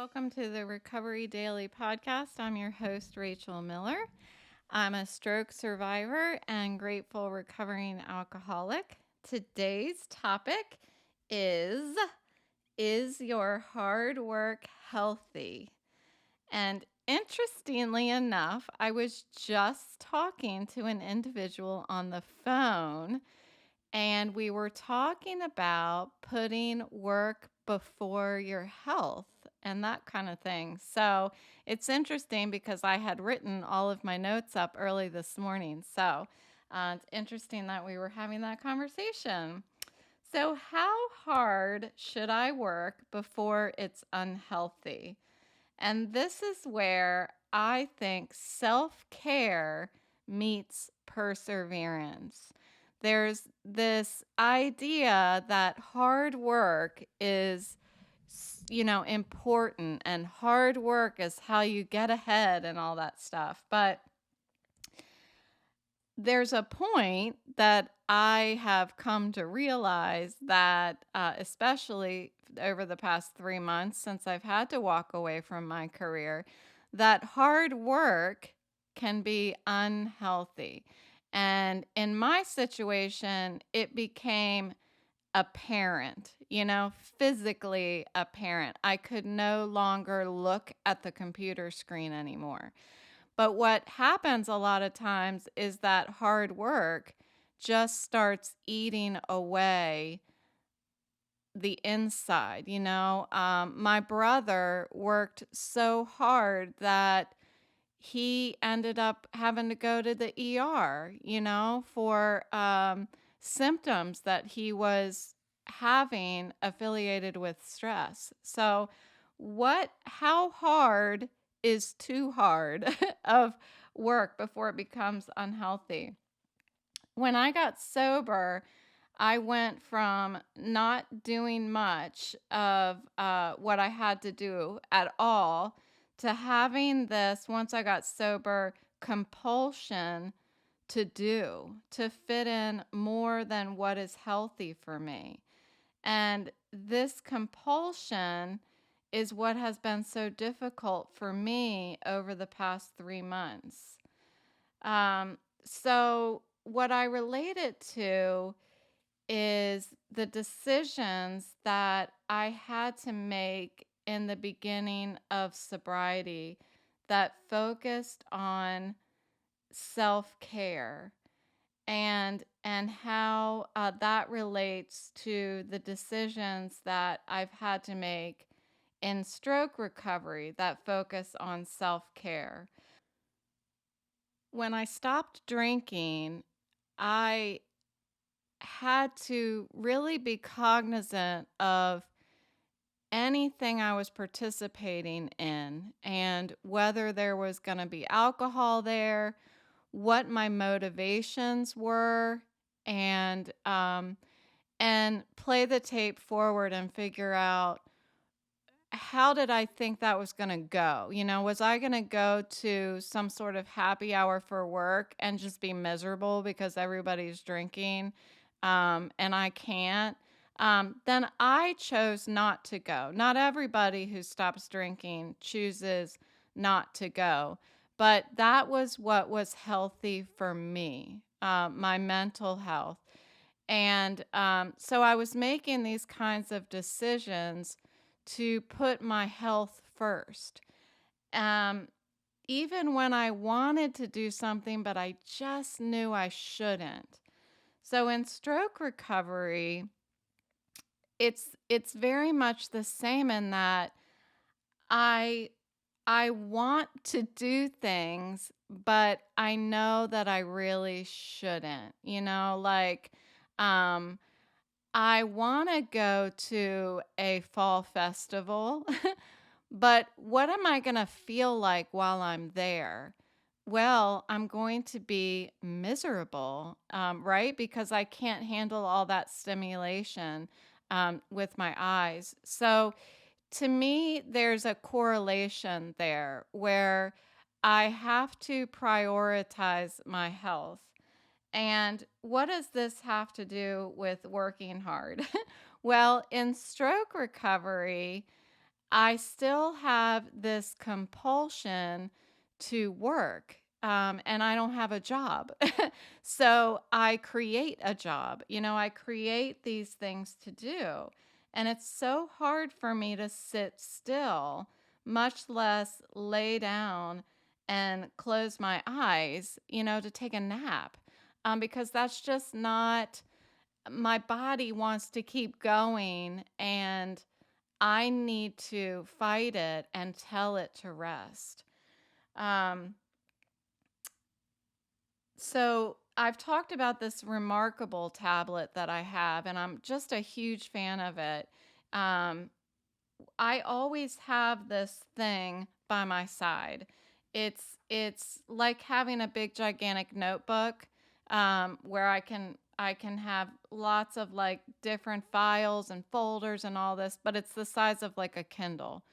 welcome to the Recovery Daily podcast. I'm your host, Rachel Miller. I'm a stroke survivor and grateful recovering alcoholic. Today's topic is your hard work healthy? And interestingly enough, I was just talking to an individual on the phone, and we were talking about putting work before your health and that kind of thing. So it's interesting because I had written all of my notes up early this morning. So it's interesting that we were having that conversation. So, how hard should I work before it's unhealthy? And this is where I think self-care meets perseverance. There's this idea that hard work is, important, and hard work is how you get ahead and all that stuff. But there's a point that I have come to realize that, especially over the past 3 months since I've had to walk away from my career, that hard work can be unhealthy. And in my situation, it became apparent, physically apparent. I could no longer look at the computer screen anymore. But what happens a lot of times is that hard work just starts eating away the inside. My brother worked so hard that he ended up having to go to the ER, for symptoms that he was having affiliated with stress. So, how hard is too hard of work before it becomes unhealthy? When I got sober, I went from not doing much of what I had to do at all to having this, once I got sober, compulsion to fit in more than what is healthy for me. And this compulsion is what has been so difficult for me over the past 3 months. So, what I relate it to is the decisions that I had to make in the beginning of sobriety that focused on self-care and how that relates to the decisions that I've had to make in stroke recovery that focus on self-care. When I stopped drinking, I had to really be cognizant of anything I was participating in and whether there was going to be alcohol there, what my motivations were, and play the tape forward and figure out, how did I think that was going to go? Was I going to go to some sort of happy hour for work and just be miserable because everybody's drinking, and I can't? Then I chose not to go. Not everybody who stops drinking chooses not to go, but that was what was healthy for me, my mental health. And so I was making these kinds of decisions to put my health first. Um, Even when I wanted to do something, but I just knew I shouldn't. So in stroke recovery, it's very much the same in that I I want to do things, but I know that I really shouldn't. Um I want to go to a fall festival, but what am I going to feel like while I'm there? Well, I'm going to be miserable, right? Because I can't handle all that stimulation with my eyes. So, to me, there's a correlation there where I have to prioritize my health. And what does this have to do with working hard? Well, in stroke recovery, I still have this compulsion to work, and I don't have a job. So I create a job. I create these things to do. And it's so hard for me to sit still, much less lay down and close my eyes, to take a nap, because that's just not, my body wants to keep going, and I need to fight it and tell it to rest. Um, so I've talked about this remarkable tablet that I have, and I'm just a huge fan of it. Um, I always have this thing by my side. It's like having a big gigantic notebook, where I can have lots of like different files and folders and all this, but it's the size of like a Kindle.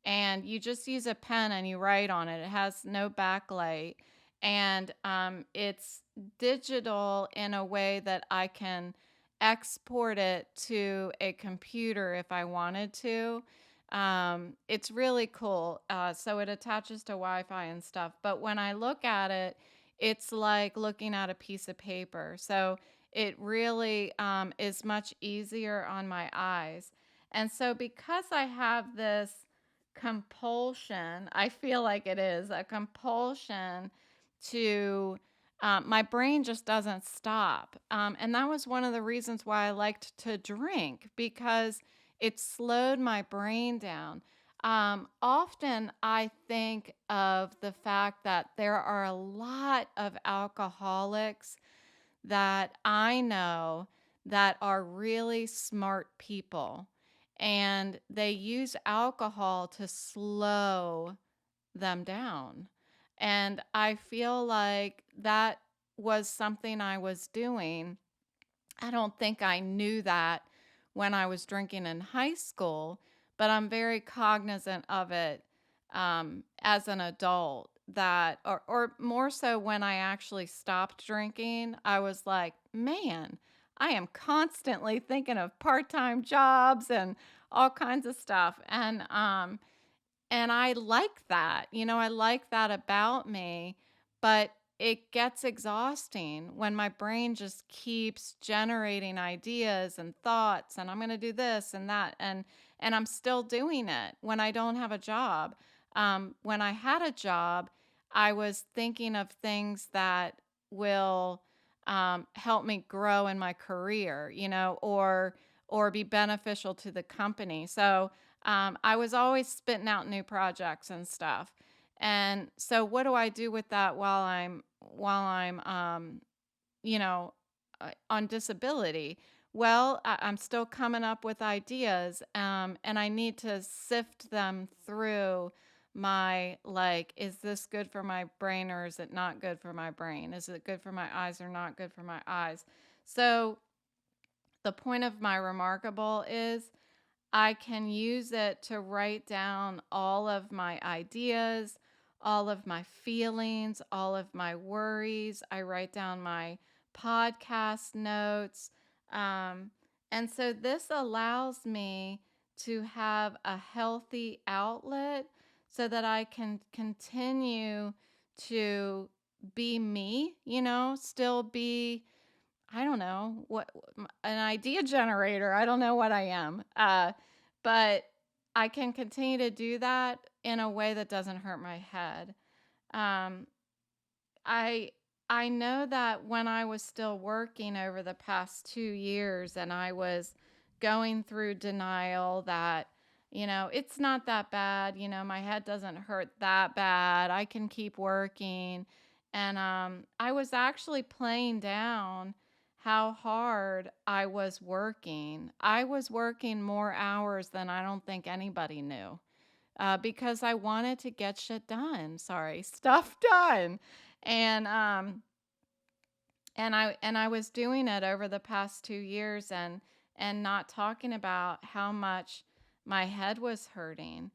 And you just use a pen and you write on it. It has no backlight, and it's digital in a way that I can export it to a computer if I wanted to. It's really cool. So it attaches to Wi-Fi and stuff. But when I look at it, it's like looking at a piece of paper. So it really is much easier on my eyes. And so because I have this compulsion, I feel like it is a compulsion to, my brain just doesn't stop. And that was one of the reasons why I liked to drink, because it slowed my brain down. Often I think of the fact that there are a lot of alcoholics that I know that are really smart people, and they use alcohol to slow them down. And I feel like that was something I was doing. I don't think I knew that when I was drinking in high school, but I'm very cognizant of it as an adult. That, or more so when I actually stopped drinking, I was like, man, I am constantly thinking of part time jobs and all kinds of stuff. And I like that. I like that about me, but it gets exhausting when my brain just keeps generating ideas and thoughts, and I'm going to do this and that, and I'm still doing it when I don't have a job. When I had a job, I was thinking of things that will help me grow in my career, or be beneficial to the company. So I was always spitting out new projects and stuff. And so what do I do with that while I'm on disability? Well, I'm still coming up with ideas, and I need to sift them through my, like, is this good for my brain or is it not good for my brain? Is it good for my eyes or not good for my eyes? So the point of my remarkable is I can use it to write down all of my ideas, all of my feelings, all of my worries. I write down my podcast notes. Um, and so this allows me to have a healthy outlet so that I can continue to be me, still be, I don't know what, an idea generator. I don't know what I am. But I can continue to do that in a way that doesn't hurt my head. Um, I I know that when I was still working over the past 2 years, and I was going through denial that, it's not that bad, my head doesn't hurt that bad. I can keep working. And I was actually playing down how hard I was working. I was working more hours than I don't think anybody knew, because I wanted to get shit done. Sorry, stuff done. And and I was doing it over the past 2 years, and not talking about how much my head was hurting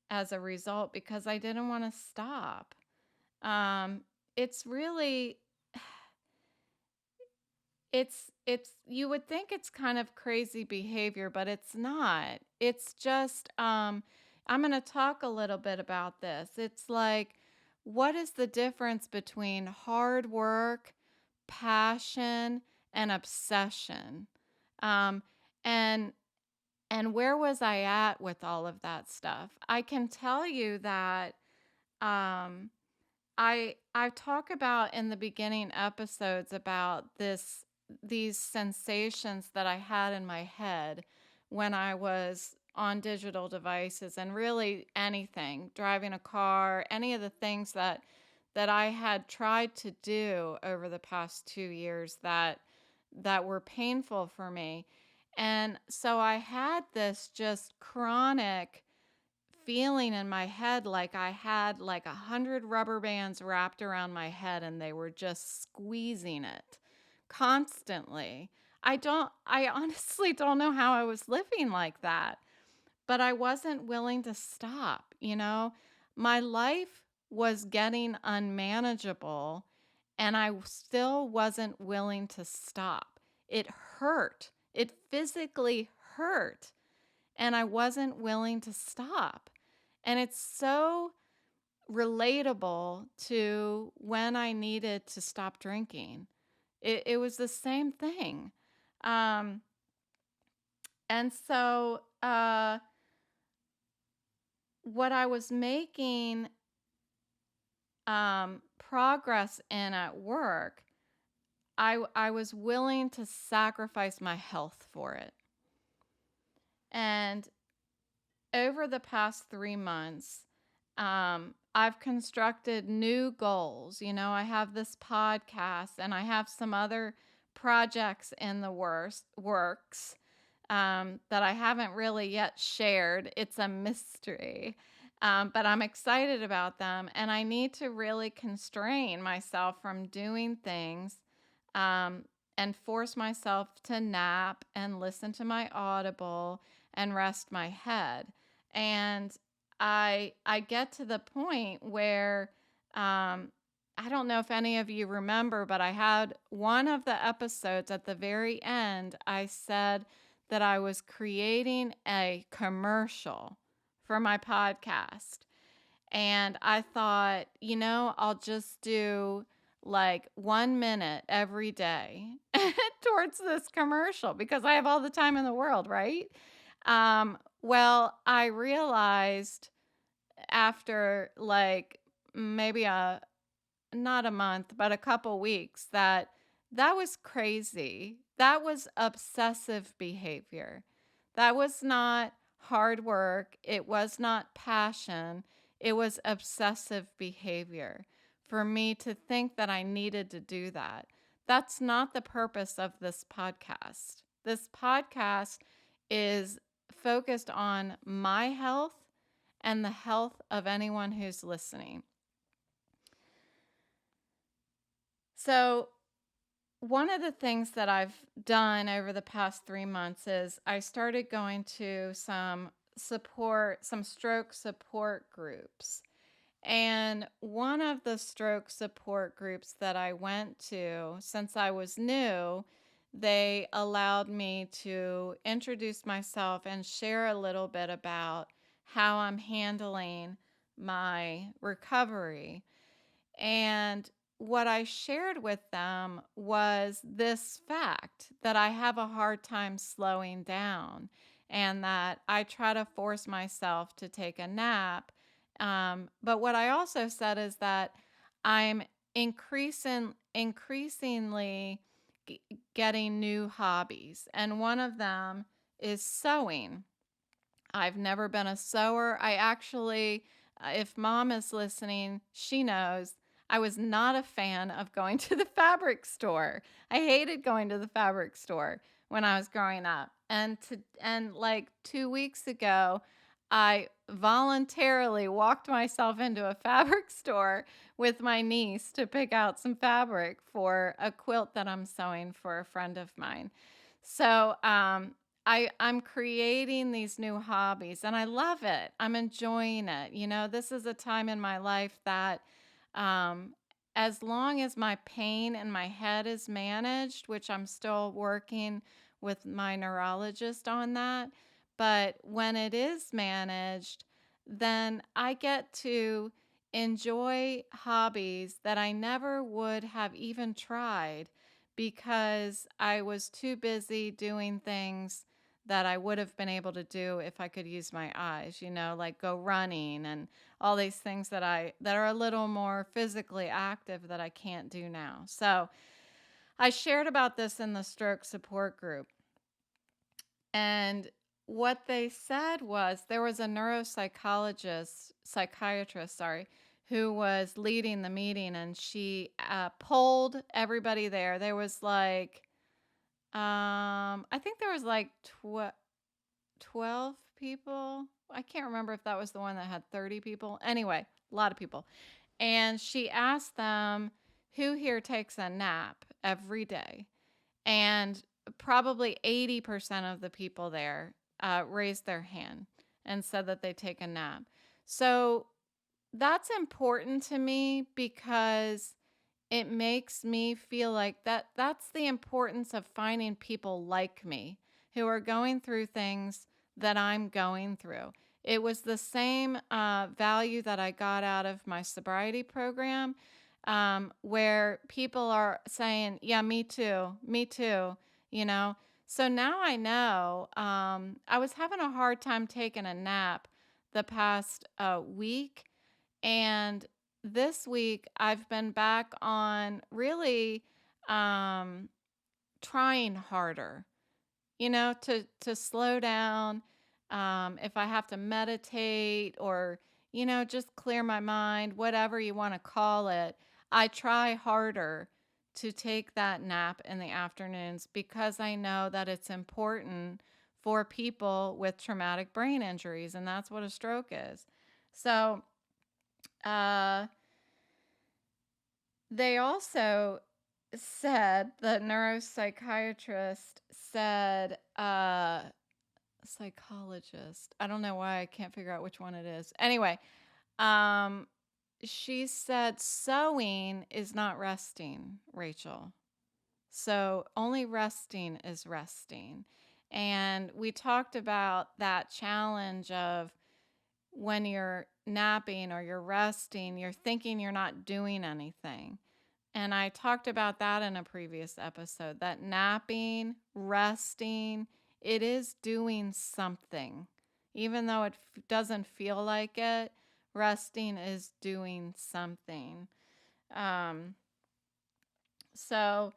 as a result, because I didn't want to stop. It's really, it's you would think it's kind of crazy behavior, but it's not. It's just I'm going to talk a little bit about this. It's like, what is the difference between hard work, passion, and obsession? Um, and and where was I at with all of that stuff? I can tell you that um, I talk about in the beginning episodes about these sensations that I had in my head when I was on digital devices, and really anything, driving a car, any of the things that I had tried to do over the past 2 years that were painful for me. And so I had this just chronic feeling in my head, like I had like 100 rubber bands wrapped around my head and they were just squeezing it constantly. I honestly don't know how I was living like that, but I wasn't willing to stop, you know? My life was getting unmanageable and I still wasn't willing to stop. It hurt. It physically hurt, and I wasn't willing to stop. And it's so relatable to when I needed to stop drinking. It was the same thing. Um, and so what I was making progress in at work, I was willing to sacrifice my health for it. And over the past 3 months, I've constructed new goals. You know, I have this podcast and I have some other projects in the works that I haven't really yet shared. It's a mystery. But I'm excited about them, and I need to really constrain myself from doing things um, and force myself to nap and listen to my Audible and rest my head. And I get to the point where I don't know if any of you remember, but I had one of the episodes at the very end. I said that I was creating a commercial for my podcast. And I thought, I'll just do like 1 minute every day towards this commercial because I have all the time in the world, right? Well, I realized after like maybe not a month, but a couple weeks that was crazy. That was obsessive behavior. That was not hard work. It was not passion. It was obsessive behavior for me to think that I needed to do that. That's not the purpose of this podcast. This podcast is focused on my health and the health of anyone who's listening. So, one of the things that I've done over the past 3 months is I started going to some stroke support groups. And one of the stroke support groups that I went to, since I was new, they allowed me to introduce myself and share a little bit about how I'm handling my recovery. And what I shared with them was this fact that I have a hard time slowing down and that I try to force myself to take a nap. But what I also said is that I'm increasingly getting new hobbies. And one of them is sewing. I've never been a sewer. I actually, if mom is listening, she knows I was not a fan of going to the fabric store. I hated going to the fabric store when I was growing up. And like 2 weeks ago, I voluntarily walked myself into a fabric store with my niece to pick out some fabric for a quilt that I'm sewing for a friend of mine. So, I'm creating these new hobbies and I love it. I'm enjoying it. This is a time in my life that, um, as long as my pain in my head is managed, which I'm still working with my neurologist on that, but when it is managed, then I get to enjoy hobbies that I never would have even tried because I was too busy doing things that I would have been able to do if I could use my eyes, like go running and all these things that are a little more physically active that I can't do now. So, I shared about this in the stroke support group. And what they said was there was a psychiatrist, sorry, who was leading the meeting, and she polled everybody there. There was like, I think there was like 12 people. I can't remember if that was the one that had 30 people. Anyway, a lot of people. And she asked them, who here takes a nap every day? And probably 80% of the people there raised their hand and said that they take a nap. So that's important to me because it makes me feel like that's the importance of finding people like me who are going through things that I'm going through. It was the same value that I got out of my sobriety program, where people are saying, yeah, me too, you know. So now I know. I was having a hard time taking a nap the past week, and this week I've been back on really trying harder, to slow down. If I have to meditate or, just clear my mind, whatever you want to call it, I try harder to take that nap in the afternoons because I know that it's important for people with traumatic brain injuries, and that's what a stroke is. So, they also said, the neuropsychiatrist said, psychologist, I don't know why I can't figure out which one it is. Anyway, she said sewing is not resting, Rachel. So only resting is resting. And we talked about that challenge of when you're napping or you're resting, you're thinking you're not doing anything. And I talked about that in a previous episode, that napping, resting, it is doing something. Even though it doesn't feel like it, resting is doing something. Um, so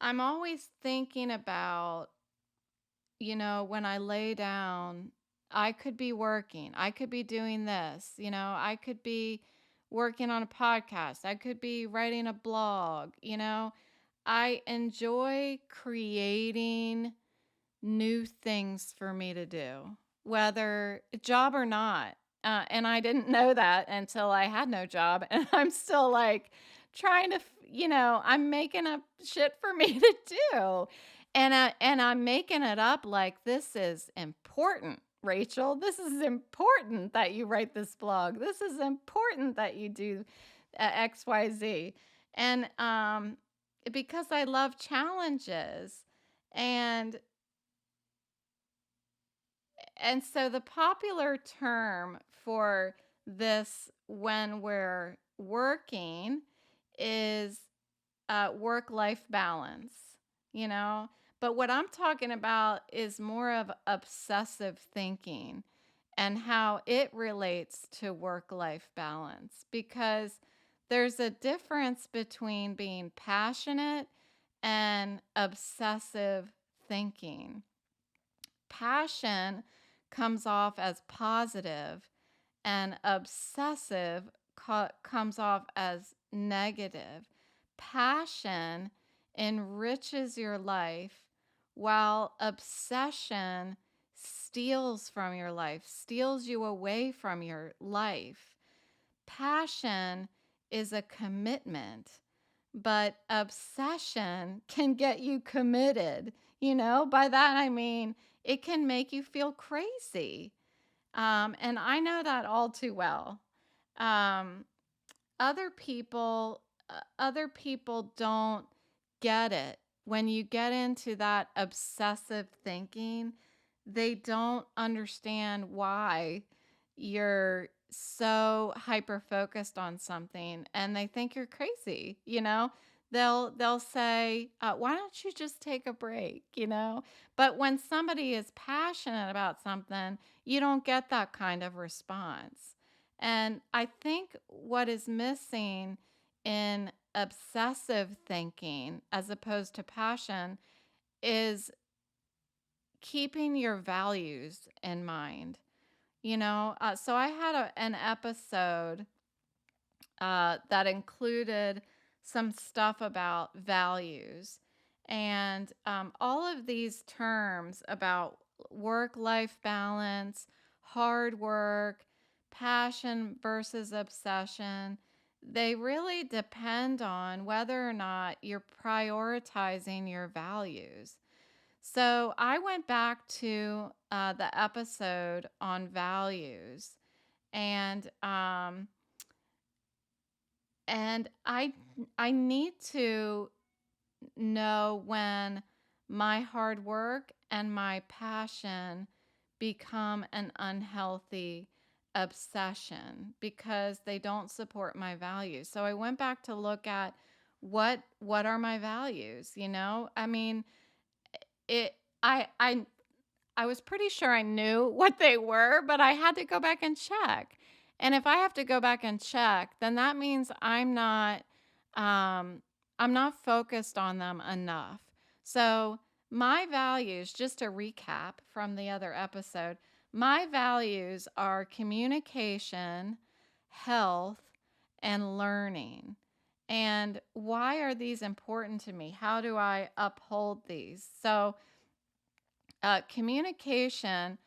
I'm always thinking about, when I lay down, I could be working. I could be doing this. I could be working on a podcast. I could be writing a blog. I enjoy creating new things for me to do, whether a job or not. And I didn't know that until I had no job. And I'm still like trying to, I'm making up shit for me to do. And I'm making it up like this is important, Rachel. This is important that you write this blog. This is important that you do XYZ. And because I love challenges. And so the popular term for this when we're working is work-life balance, you know? But what I'm talking about is more of obsessive thinking and how it relates to work-life balance, because there's a difference between being passionate and obsessive thinking. Passion comes off as positive, and obsessive comes off as negative. Passion enriches your life, while obsession steals from your life, steals you away from your life. Passion is a commitment, but obsession can get you committed. By that I mean it can make you feel crazy. And I know that all too well. Um, other people don't get it. When you get into that obsessive thinking, they don't understand why you're so hyper focused on something and they think you're crazy, they'll say, why don't you just take a break. But when somebody is passionate about something, you don't get that kind of response. And I think what is missing in obsessive thinking as opposed to passion is keeping your values in mind. So I had an episode that included some stuff about values. And all of these terms about work life balance, hard work, passion versus obsession, they really depend on whether or not you're prioritizing your values. So I went back to the episode on values, and I need to know when my hard work and my passion become an unhealthy obsession because they don't support my values. So I went back to look at what are my values, I mean, it I I was pretty sure I knew what they were, but I had to go back and check. And if I have to go back and check, then that means um I'm not focused on them enough. So, my values, just to recap from the other episode, my values are communication, health, and learning. And why are these important to me? How do I uphold these? So, communication,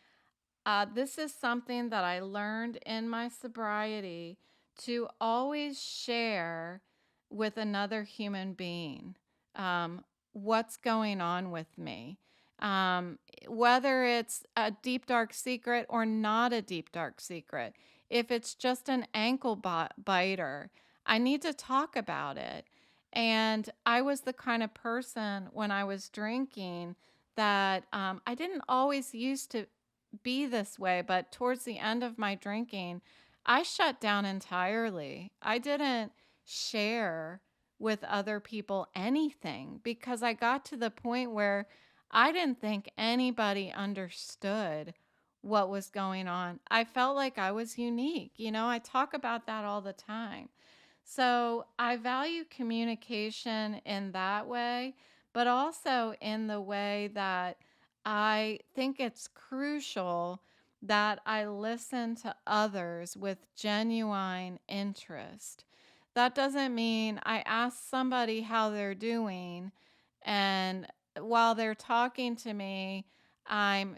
this is something that I learned in my sobriety to always share with another human being um, what's going on with me. Um, Whether it's a deep, dark secret or not a deep, dark secret, if it's just an ankle biter, I need to talk about it. And I was the kind of person when I was drinking that I didn't always used to be this way, but towards the end of my drinking, I shut down entirely. I didn't share with other people anything because I got to the point where I didn't think anybody understood what was going on. I felt like I was unique. I talk about that all the time. So I value communication in that way, but also in the way that I think it's crucial that I listen to others with genuine interest. That doesn't mean I ask somebody how they're doing, and while they're talking to me, I'm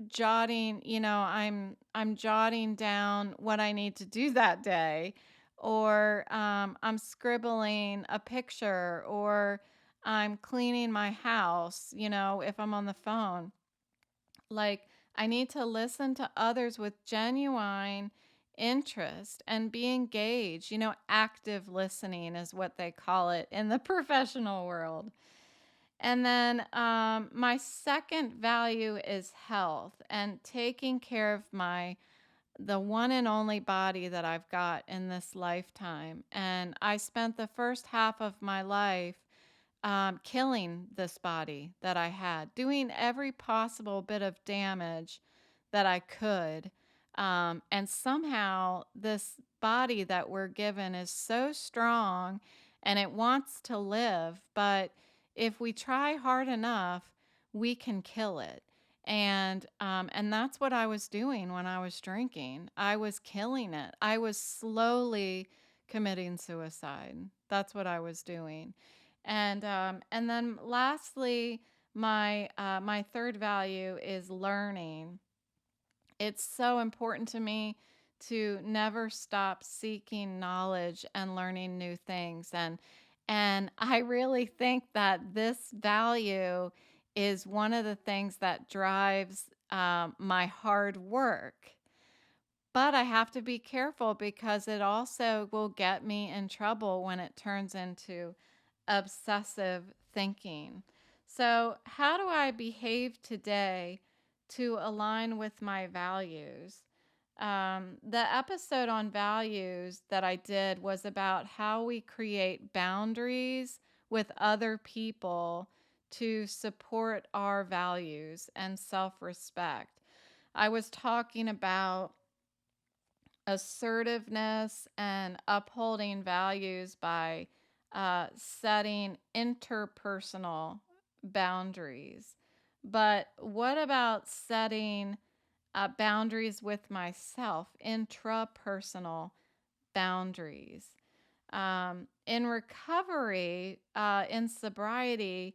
I'm jotting down what I need to do that day, or I'm scribbling a picture, or I'm cleaning my house, if I'm on the phone. Like, I need to listen to others with genuine interest and be engaged. Active listening is what they call it in the professional world. And then my second value is health and taking care of the one and only body that I've got in this lifetime. And I spent the first half of my life killing this body that I had, doing every possible bit of damage that I could. And somehow, this body that we're given is so strong and it wants to live. But if we try hard enough, we can kill it. And that's what I was doing when I was drinking. I was killing it. I was slowly committing suicide. That's what I was doing. And then lastly, my third value is learning. It's so important to me to never stop seeking knowledge and learning new things. And I really think that this value is one of the things that drives my hard work. But I have to be careful because it also will get me in trouble when it turns into obsessive thinking. So, how do I behave today to align with my values? The episode on values that I did was about how we create boundaries with other people to support our values and self respect. I was talking about assertiveness and upholding values by setting interpersonal boundaries. But what about setting boundaries with myself, intrapersonal boundaries? In recovery, in sobriety,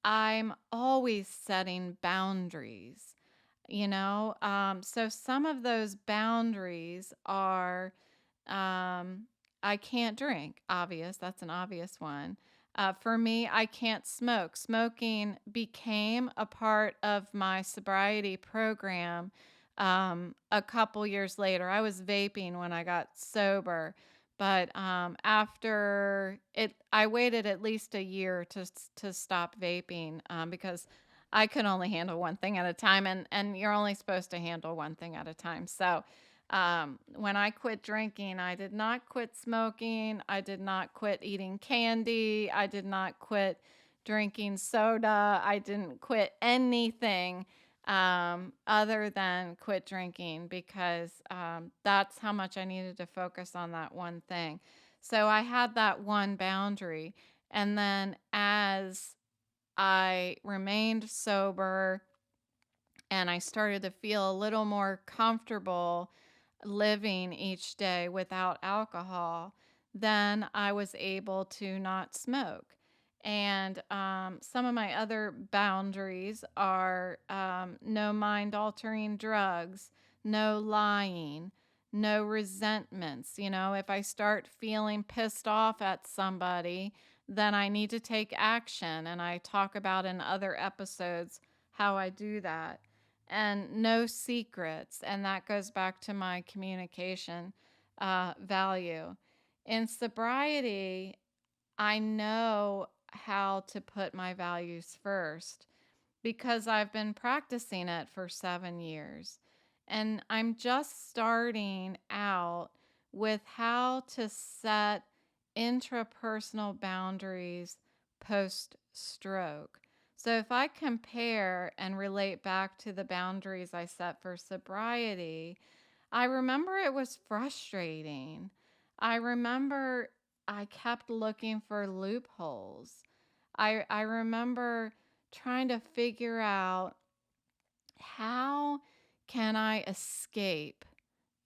I'm always setting boundaries, so some of those boundaries are, I can't drink, obvious. That's an obvious one. For me, I can't smoke. Smoking became a part of my sobriety program a couple years later. I was vaping when I got sober, but after it, I waited at least a year to stop vaping because I could only handle one thing at a time, and you're only supposed to handle one thing at a time. So when I quit drinking, I did not quit smoking. I did not quit eating candy. I did not quit drinking soda. I didn't quit anything other than quit drinking because that's how much I needed to focus on that one thing. So I had that one boundary. And then as I remained sober and I started to feel a little more comfortable living each day without alcohol, then I was able to not smoke. And some of my other boundaries are no mind altering drugs, no lying, no resentments. If I start feeling pissed off at somebody, then I need to take action. And I talk about in other episodes how I do that. And no secrets. And that goes back to my communication value. In sobriety, I know how to put my values first because I've been practicing it for 7 years. And I'm just starting out with how to set intrapersonal boundaries post stroke. So if I compare and relate back to the boundaries I set for sobriety, I remember it was frustrating. I remember I kept looking for loopholes. I remember trying to figure out how can I escape,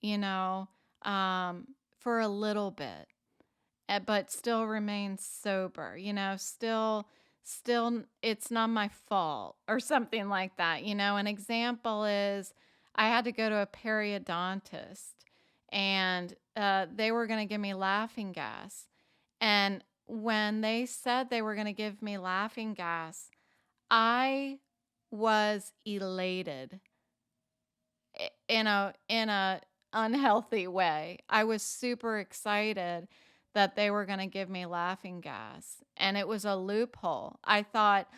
you know, for a little bit, but still remain sober, still it's not my fault or something like that. An example is I had to go to a periodontist and they were going to give me laughing gas. And when they said they were going to give me laughing gas, I was elated in a unhealthy way. I was super excited that they were going to give me laughing gas, and it was a loophole. I thought,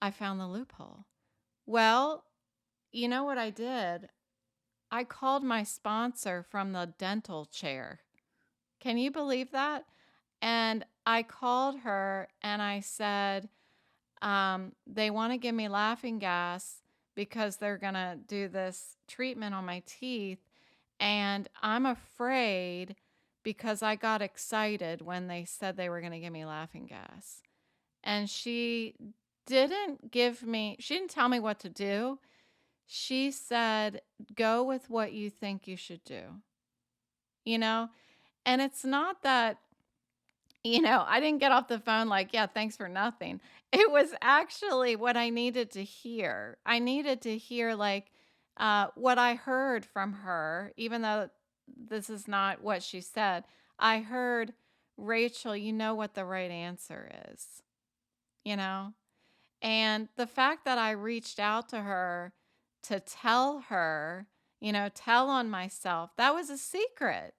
I found the loophole. Well, you know what I did? I called my sponsor from the dental chair. Can you believe that? And I called her and I said, they want to give me laughing gas because they're going to do this treatment on my teeth. And I'm afraid because I got excited when they said they were going to give me laughing gas. And she didn't tell me what to do. She said, go with what you think you should do, you know? And it's not that, I didn't get off the phone like, yeah, thanks for nothing. It was actually what I needed to hear. I needed to hear like what I heard from her, even though this is not what she said. I heard, Rachel, you know what the right answer is, you know? And the fact that I reached out to her to tell her, tell on myself, that was a secret.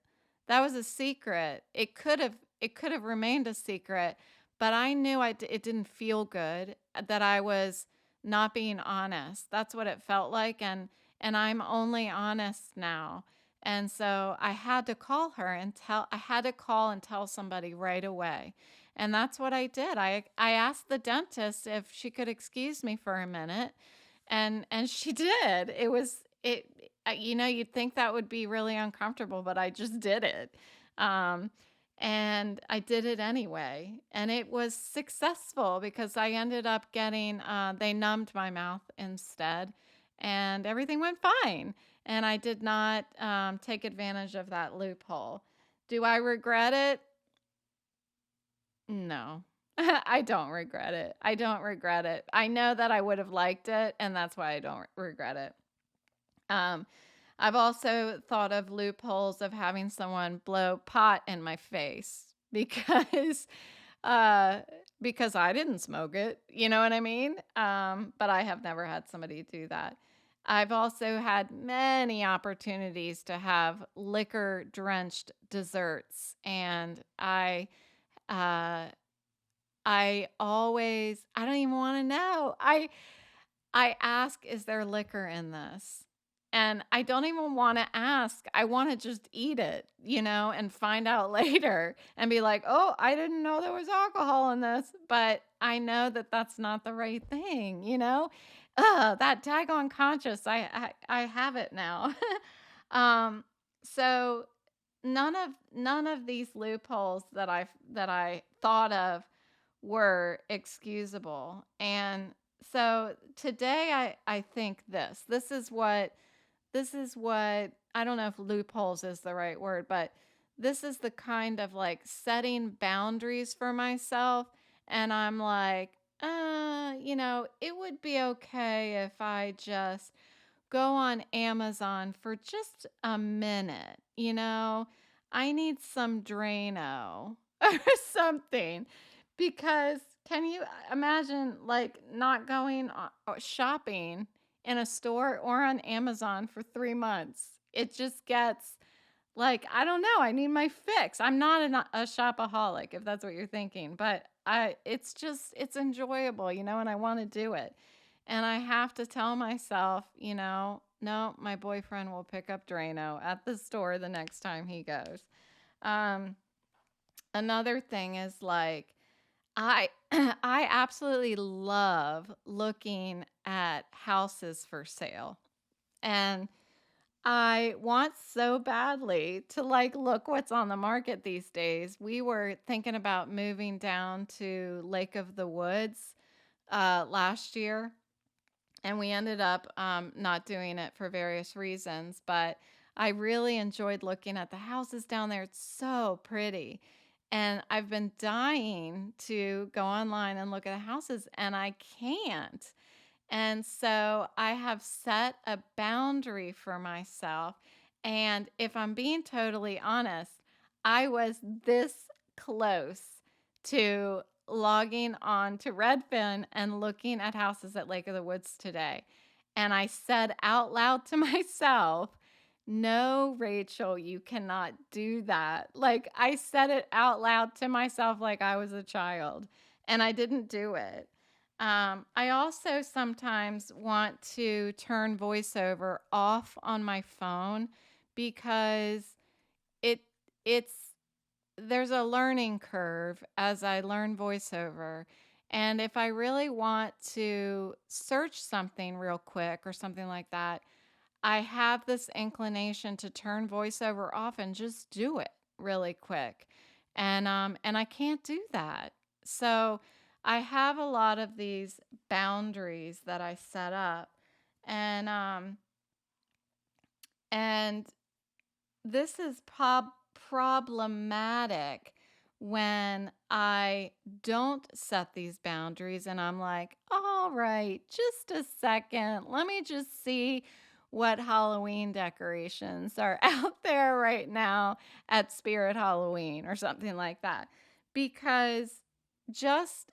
That was a secret. It could have remained a secret, but I knew it didn't feel good that I was not being honest. That's what it felt like, and I'm only honest now. And so I had to call her and I had to call and tell somebody right away. And that's what I did. I asked the dentist if she could excuse me for a minute, and she did. You'd think that would be really uncomfortable, but I just did it. Um, and I did it anyway. And it was successful because I ended up they numbed my mouth instead, and everything went fine. And I did not take advantage of that loophole. Do I regret it? No. I don't regret it. I don't regret it. I know that I would have liked it, and that's why I don't regret it. Um, I've also thought of loopholes of having someone blow pot in my face uh, because I didn't smoke it. You know what I mean? But I have never had somebody do that. I've also had many opportunities to have liquor drenched desserts, and uh, I don't even want to know. I ask, is there liquor in this? And I don't even want to ask. I want to just eat it, and find out later and be like, oh, I didn't know there was alcohol in this. But I know that that's not the right thing. That daggone conscious. I have it now. um, so none of these loopholes that I thought of were excusable. And so today I think this is what I don't know if loopholes is the right word, but this is the kind of like setting boundaries for myself. And I'm like, it would be okay if I just go on Amazon for just a minute. I need some Drano or something, because can you imagine like not going shopping in a store or on Amazon for 3 months? It just gets like, I don't know, I need my fix. I'm not a shopaholic, if that's what you're thinking, but it's enjoyable, and I want to do it. And I have to tell myself, no, my boyfriend will pick up Drano at the store the next time he goes. Um, Another thing is like, I I absolutely love looking at houses for sale. And I want so badly to like look what's on the market these days. We were thinking about moving down to Lake of the Woods last year, and we ended up not doing it for various reasons. But I really enjoyed looking at the houses down there. It's so pretty. And I've been dying to go online and look at the houses, and I can't. And so I have set a boundary for myself. And if I'm being totally honest, I was this close to logging on to Redfin and looking at houses at Lake of the Woods today. And I said out loud to myself, no, Rachel, you cannot do that. Like, I said it out loud to myself like I was a child, and I didn't do it. I also sometimes want to turn voiceover off on my phone because it it's there's a learning curve as I learn voiceover. And if I really want to search something real quick or something like that, I have this inclination to turn voiceover off and just do it really quick. And I can't do that. So I have a lot of these boundaries that I set up. And and this is problematic when I don't set these boundaries and I'm like, all right, just a second. Let me just see what Halloween decorations are out there right now at Spirit Halloween or something like that. Because just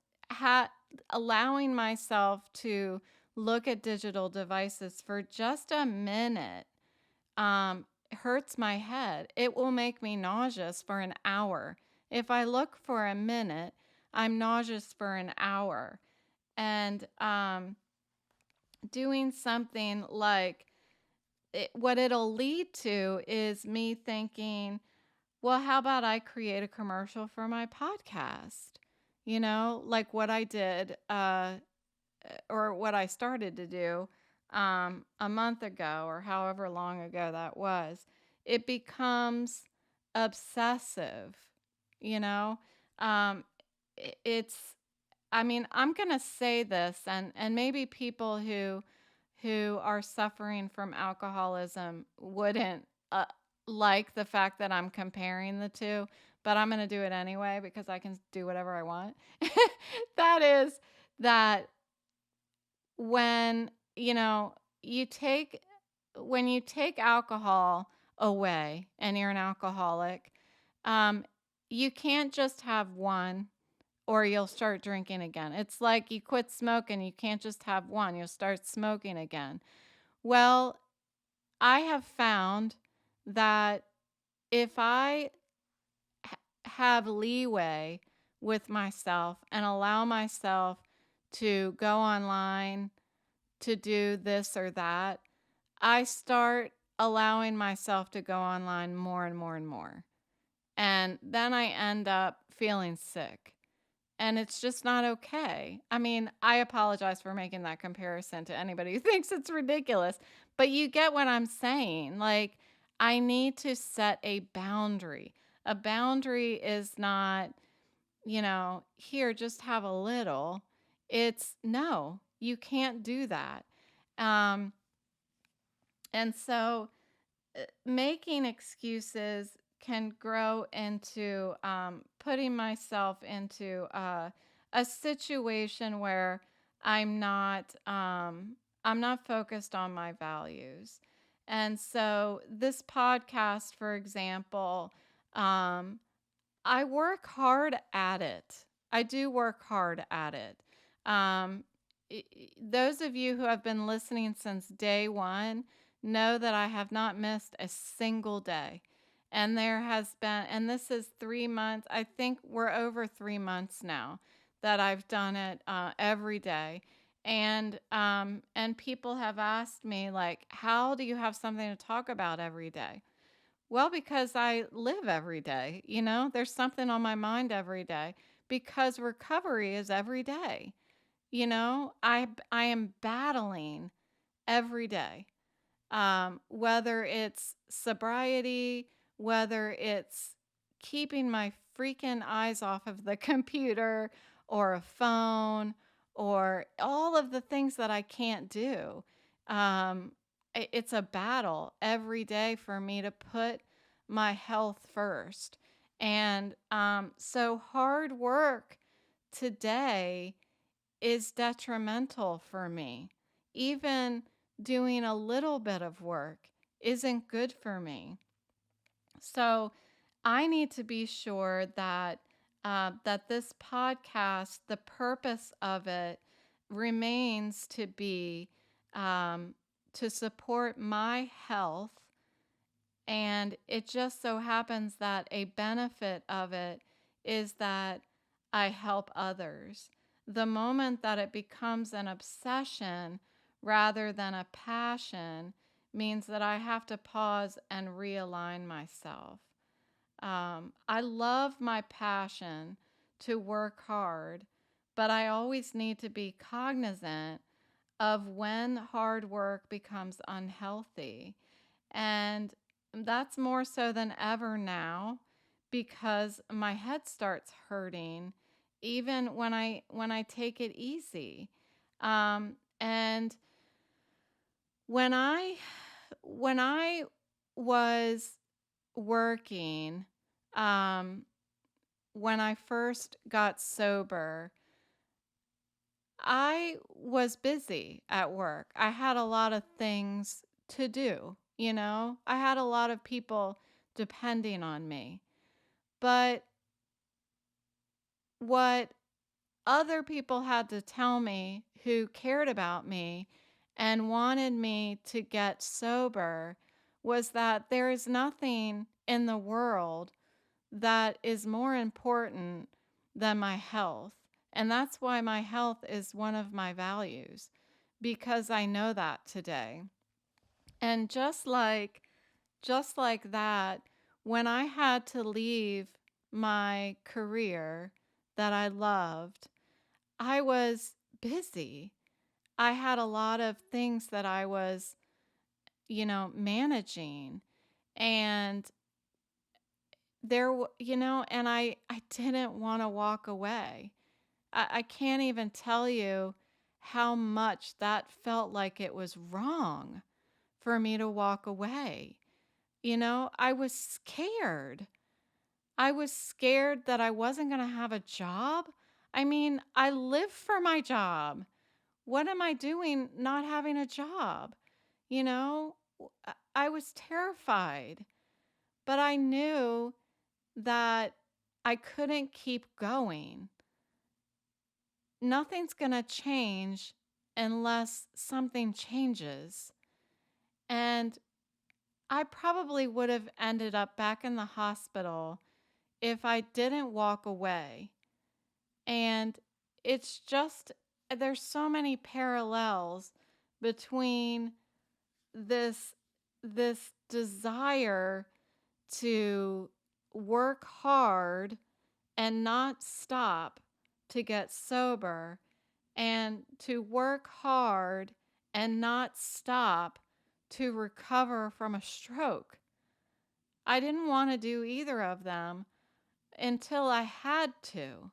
allowing myself to look at digital devices for just a minute hurts my head. It will make me nauseous for an hour. If I look for a minute, I'm nauseous for an hour. And doing something like what it'll lead to is me thinking, well, how about I create a commercial for my podcast? Like what I did, or what I started to do a month ago, or however long ago that was. It becomes obsessive, you know? Um, it's, I mean, I'm going to say this, and maybe people who are suffering from alcoholism wouldn't like the fact that I'm comparing the two, but I'm going to do it anyway because I can do whatever I want. That is that when, you know, you take when you take alcohol away and you're an alcoholic, um, you can't just have one or you'll start drinking again. It's like you quit smoking, you can't just have one, you'll start smoking again. Well, I have found that if I have leeway with myself and allow myself to go online to do this or that, I start allowing myself to go online more and more and more. And then I end up feeling sick. And it's just not okay. I mean, I apologize for making that comparison to anybody who thinks it's ridiculous, but you get what I'm saying. Like, I need to set a boundary. A boundary is not, here, just have a little. It's no, you can't do that. Um, and so making excuses can grow into putting myself into a situation where I'm not I'm not focused on my values. And so this podcast, for example, um, I work hard at it. I do work hard at it. Um, those of you who have been listening since day one know that I have not missed a single day. And there has been, and this is 3 months, I think we're over 3 months now that I've done it every day. And people have asked me, like, how do you have something to talk about every day? Well, because I live every day, there's something on my mind every day because recovery is every day. I am battling every day. Whether it's sobriety, whether it's keeping my freaking eyes off of the computer or a phone or all of the things that I can't do. It's a battle every day for me to put my health first. And so hard work today is detrimental for me. Even doing a little bit of work isn't good for me. So I need to be sure that this podcast, the purpose of it remains to be to support my health. And it just so happens that a benefit of it is that I help others. The moment that it becomes an obsession rather than a passion means that I have to pause and realign myself. I love my passion to work hard, but I always need to be cognizant of when hard work becomes unhealthy. And that's more so than ever now because my head starts hurting even when I take it easy. And when I was working, um, when I first got sober, I was busy at work. I had a lot of things to do, I had a lot of people depending on me. But what other people had to tell me who cared about me and wanted me to get sober was that there is nothing in the world that is more important than my health. And that's why my health is one of my values, because I know that today. And just like that, when I had to leave my career that I loved, I was busy. I had a lot of things that I was, managing. And and I didn't want to walk away. I can't even tell you how much that felt like it was wrong for me to walk away. I was scared. I was scared that I wasn't going to have a job. I mean, I live for my job. What am I doing not having a job? I was terrified, but I knew that I couldn't keep going. Nothing's going to change unless something changes. And I probably would have ended up back in the hospital if I didn't walk away. And it's just, there's so many parallels between this this desire to work hard and not stop to get sober, and to work hard and not stop to recover from a stroke. I didn't want to do either of them until I had to.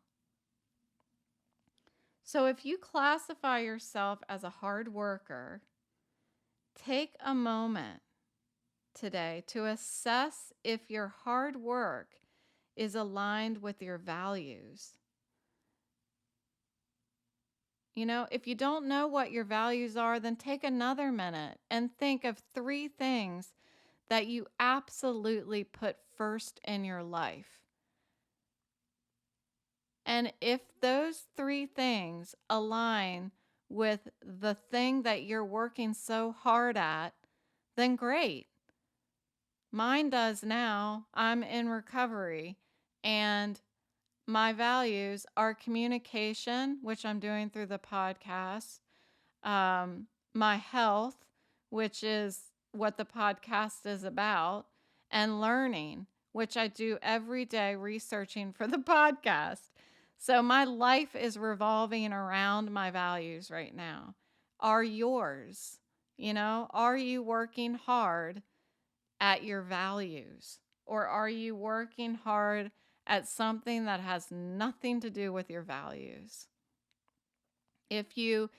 So if you classify yourself as a hard worker, take a moment today to assess if your hard work is aligned with your values. If you don't know what your values are, then take another minute and think of 3 things that you absolutely put first in your life. And if those 3 things align with the thing that you're working so hard at, then great. Mine does now. I'm in recovery, and my values are communication, which I'm doing through the podcast, my health, which is what the podcast is about, and learning, which I do every day researching for the podcast. So my life is revolving around my values right now. Are yours? Are you working hard at your values? Or are you working hard at something that has nothing to do with your values? If you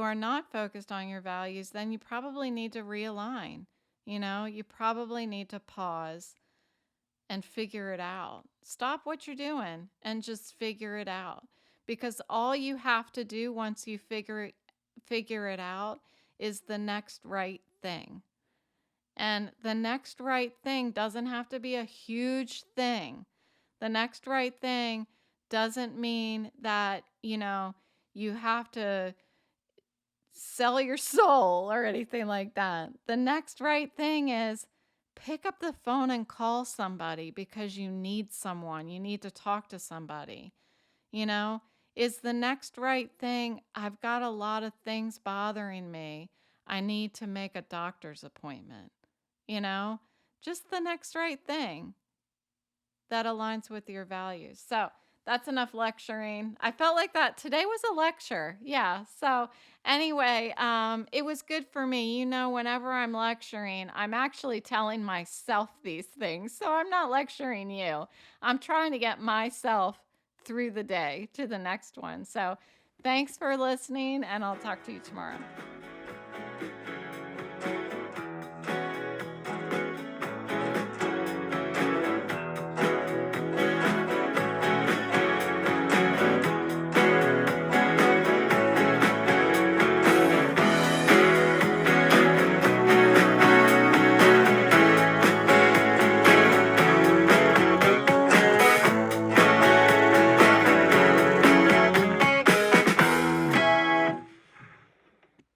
are not focused on your values, then you probably need to realign. You probably need to pause and figure it out. Stop what you're doing and just figure it out. Because all you have to do once you figure it out is the next right thing. And the next right thing doesn't have to be a huge thing. The next right thing doesn't mean that, you have to sell your soul or anything like that. The next right thing is pick up the phone and call somebody because you need someone. You need to talk to somebody. Is the next right thing, I've got a lot of things bothering me. I need to make a doctor's appointment. Just the next right thing that aligns with your values. So that's enough lecturing. I felt like that today was a lecture. Yeah. So anyway, it was good for me. Whenever I'm lecturing, I'm actually telling myself these things. So I'm not lecturing you. I'm trying to get myself through the day to the next one. So thanks for listening, and I'll talk to you tomorrow.